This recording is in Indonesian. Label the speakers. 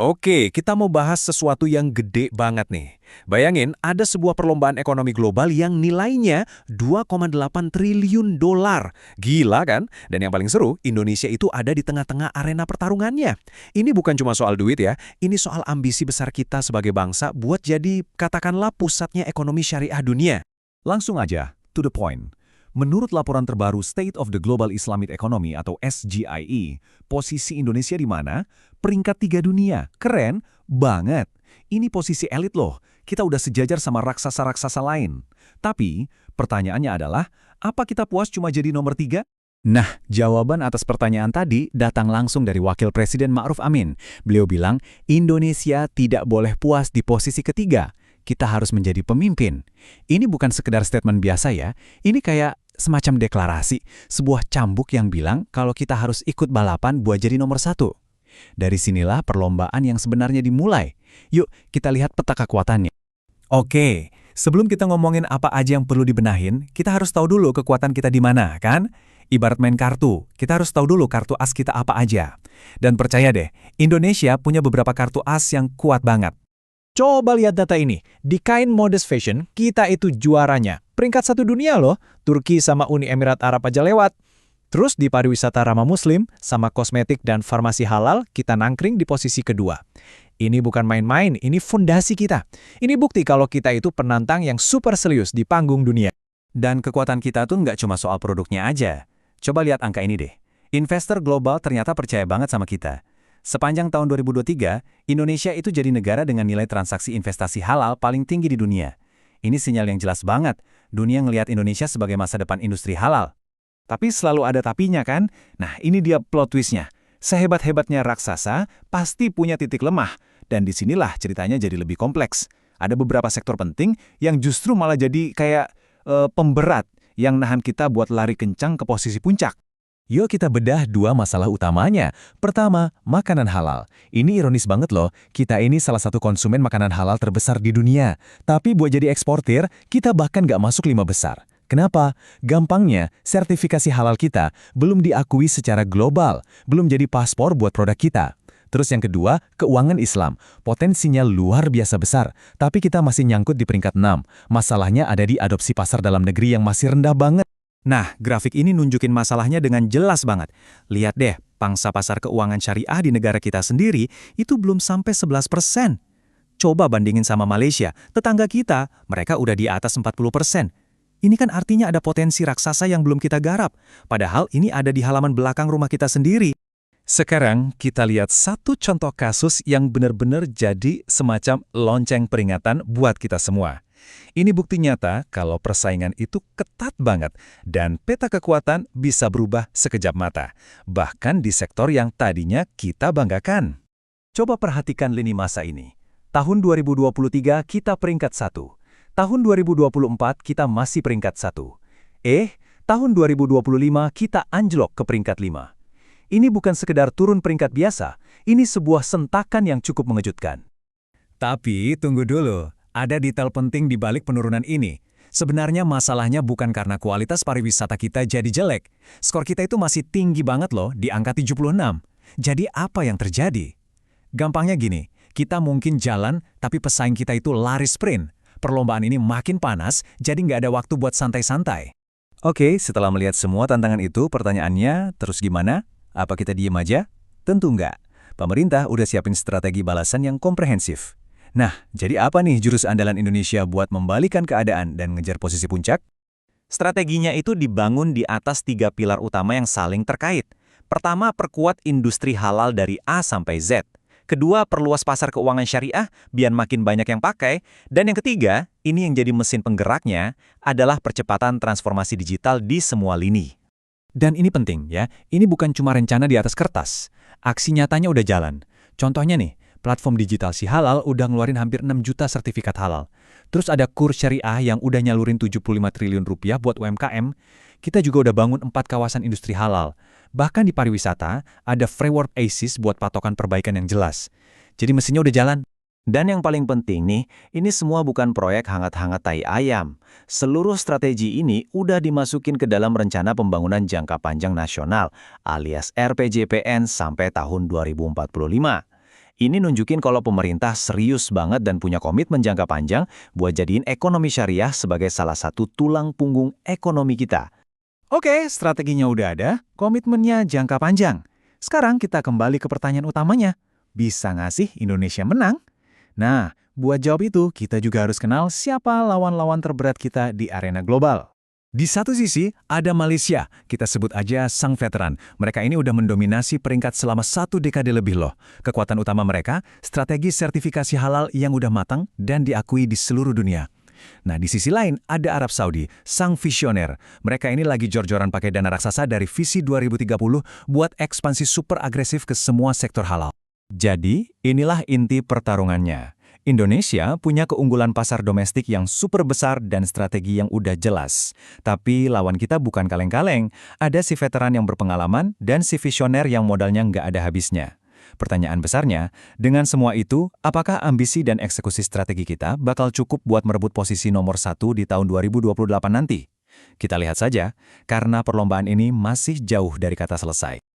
Speaker 1: Oke, kita mau bahas sesuatu yang gede banget nih. Bayangin, ada sebuah perlombaan ekonomi global yang nilainya 2,8 triliun dolar. Gila kan? Dan yang paling seru, Indonesia itu ada di tengah-tengah arena pertarungannya. Ini bukan cuma soal duit ya, ini soal ambisi besar kita sebagai bangsa buat jadi, katakanlah, pusatnya ekonomi syariah dunia.
Speaker 2: Langsung aja, to the point. Menurut laporan terbaru State of the Global Islamic Economy atau SGIE, posisi Indonesia di mana? Peringkat 3 dunia. Keren banget. Ini posisi elit loh. Kita udah sejajar sama raksasa-raksasa lain. Tapi, pertanyaannya adalah, apa kita puas cuma jadi nomor 3?
Speaker 3: Nah, jawaban atas pertanyaan tadi datang langsung dari Wakil Presiden Ma'ruf Amin. Beliau bilang, Indonesia tidak boleh puas di posisi ketiga. Kita harus menjadi pemimpin. Ini bukan sekedar statement biasa ya. Ini kayak semacam deklarasi, sebuah cambuk yang bilang kalau kita harus ikut balapan buat jadi nomor 1. Dari sinilah perlombaan yang sebenarnya dimulai. Yuk, kita lihat peta kekuatannya.
Speaker 2: Oke, sebelum kita ngomongin apa aja yang perlu dibenahin, kita harus tahu dulu kekuatan kita di mana, kan? Ibarat main kartu, kita harus tahu dulu kartu as kita apa aja. Dan percaya deh, Indonesia punya beberapa kartu as yang kuat banget.
Speaker 4: Coba lihat data ini. Di kain modest fashion, kita itu juaranya. Peringkat 1 dunia loh. Turki sama Uni Emirat Arab aja lewat. Terus di pariwisata ramah muslim, sama kosmetik dan farmasi halal, kita nangkring di posisi kedua. Ini bukan main-main, ini fondasi kita. Ini bukti kalau kita itu penantang yang super serius di panggung dunia.
Speaker 2: Dan kekuatan kita tuh nggak cuma soal produknya aja. Coba lihat angka ini deh. Investor global ternyata percaya banget sama kita. Sepanjang tahun 2023, Indonesia itu jadi negara dengan nilai transaksi investasi halal paling tinggi di dunia. Ini sinyal yang jelas banget, dunia ngelihat Indonesia sebagai masa depan industri halal. Tapi selalu ada tapinya kan? Nah, ini dia plot twist-nya. Sehebat-hebatnya raksasa, pasti punya titik lemah. Dan disinilah ceritanya jadi lebih kompleks. Ada beberapa sektor penting yang justru malah jadi kayak pemberat yang nahan kita buat lari kencang ke posisi puncak. Yuk kita bedah 2 masalah utamanya. Pertama, makanan halal. Ini ironis banget loh, kita ini salah satu konsumen makanan halal terbesar di dunia. Tapi buat jadi eksportir, kita bahkan nggak masuk 5 besar. Kenapa? Gampangnya, sertifikasi halal kita belum diakui secara global, belum jadi paspor buat produk kita. Terus yang kedua, keuangan Islam. Potensinya luar biasa besar, tapi kita masih nyangkut di peringkat 6. Masalahnya ada di adopsi pasar dalam negeri yang masih rendah banget. Nah, grafik ini nunjukin masalahnya dengan jelas banget. Lihat deh, pangsa pasar keuangan syariah di negara kita sendiri itu belum sampai 11%. Coba bandingin sama Malaysia, tetangga kita, mereka udah di atas 40%. Ini kan artinya ada potensi raksasa yang belum kita garap, padahal ini ada di halaman belakang rumah kita sendiri. Sekarang kita lihat satu contoh kasus yang benar-benar jadi semacam lonceng peringatan buat kita semua. Ini bukti nyata kalau persaingan itu ketat banget dan peta kekuatan bisa berubah sekejap mata, bahkan di sektor yang tadinya kita banggakan. Coba perhatikan lini masa ini. Tahun 2023 kita peringkat 1. Tahun 2024 kita masih peringkat 1. Tahun 2025 kita anjlok ke peringkat 5. Ini bukan sekedar turun peringkat biasa, ini sebuah sentakan yang cukup mengejutkan. Tapi tunggu dulu. Ada detail penting di balik penurunan ini. Sebenarnya masalahnya bukan karena kualitas pariwisata kita jadi jelek. Skor kita itu masih tinggi banget loh, di angka 76. Jadi apa yang terjadi? Gampangnya gini, kita mungkin jalan, tapi pesaing kita itu lari sprint. Perlombaan ini makin panas, jadi nggak ada waktu buat santai-santai. Oke, setelah melihat semua tantangan itu, pertanyaannya, terus gimana? Apa kita diem aja? Tentu nggak. Pemerintah udah siapin strategi balasan yang komprehensif. Nah, jadi apa nih jurus andalan Indonesia buat membalikan keadaan dan ngejar posisi puncak? Strateginya itu dibangun di atas 3 pilar utama yang saling terkait. Pertama, perkuat industri halal dari A sampai Z. Kedua, perluas pasar keuangan syariah biar makin banyak yang pakai. Dan yang ketiga, ini yang jadi mesin penggeraknya, adalah percepatan transformasi digital di semua lini. Dan ini penting ya, ini bukan cuma rencana di atas kertas. Aksi nyatanya udah jalan. Contohnya nih, platform digital Si Halal udah ngeluarin hampir 6 juta sertifikat halal. Terus ada Kurs Syariah yang udah nyalurin 75 triliun rupiah buat UMKM. Kita juga udah bangun 4 kawasan industri halal. Bahkan di pariwisata, ada framework ASIS buat patokan perbaikan yang jelas. Jadi mesinnya udah jalan. Dan yang paling penting nih, ini semua bukan proyek hangat-hangat tai ayam. Seluruh strategi ini udah dimasukin ke dalam rencana pembangunan jangka panjang nasional, alias RPJPN sampai tahun 2045. Ini nunjukin kalau pemerintah serius banget dan punya komitmen jangka panjang buat jadiin ekonomi syariah sebagai salah satu tulang punggung ekonomi kita.
Speaker 3: Oke, strateginya udah ada, komitmennya jangka panjang. Sekarang kita kembali ke pertanyaan utamanya. Bisa nggak sih Indonesia menang? Nah, buat jawab itu, kita juga harus kenal siapa lawan-lawan terberat kita di arena global. Di satu sisi, ada Malaysia. Kita sebut aja sang veteran. Mereka ini udah mendominasi peringkat selama 1 dekade lebih loh. Kekuatan utama mereka, strategi sertifikasi halal yang udah matang dan diakui di seluruh dunia. Nah, di sisi lain, ada Arab Saudi, sang visioner. Mereka ini lagi jor-joran pakai dana raksasa dari visi 2030 buat ekspansi super agresif ke semua sektor halal. Jadi, inilah inti pertarungannya. Indonesia punya keunggulan pasar domestik yang super besar dan strategi yang udah jelas. Tapi lawan kita bukan kaleng-kaleng, ada si veteran yang berpengalaman dan si visioner yang modalnya nggak ada habisnya. Pertanyaan besarnya, dengan semua itu, apakah ambisi dan eksekusi strategi kita bakal cukup buat merebut posisi nomor 1 di tahun 2028 nanti? Kita lihat saja, karena perlombaan ini masih jauh dari kata selesai.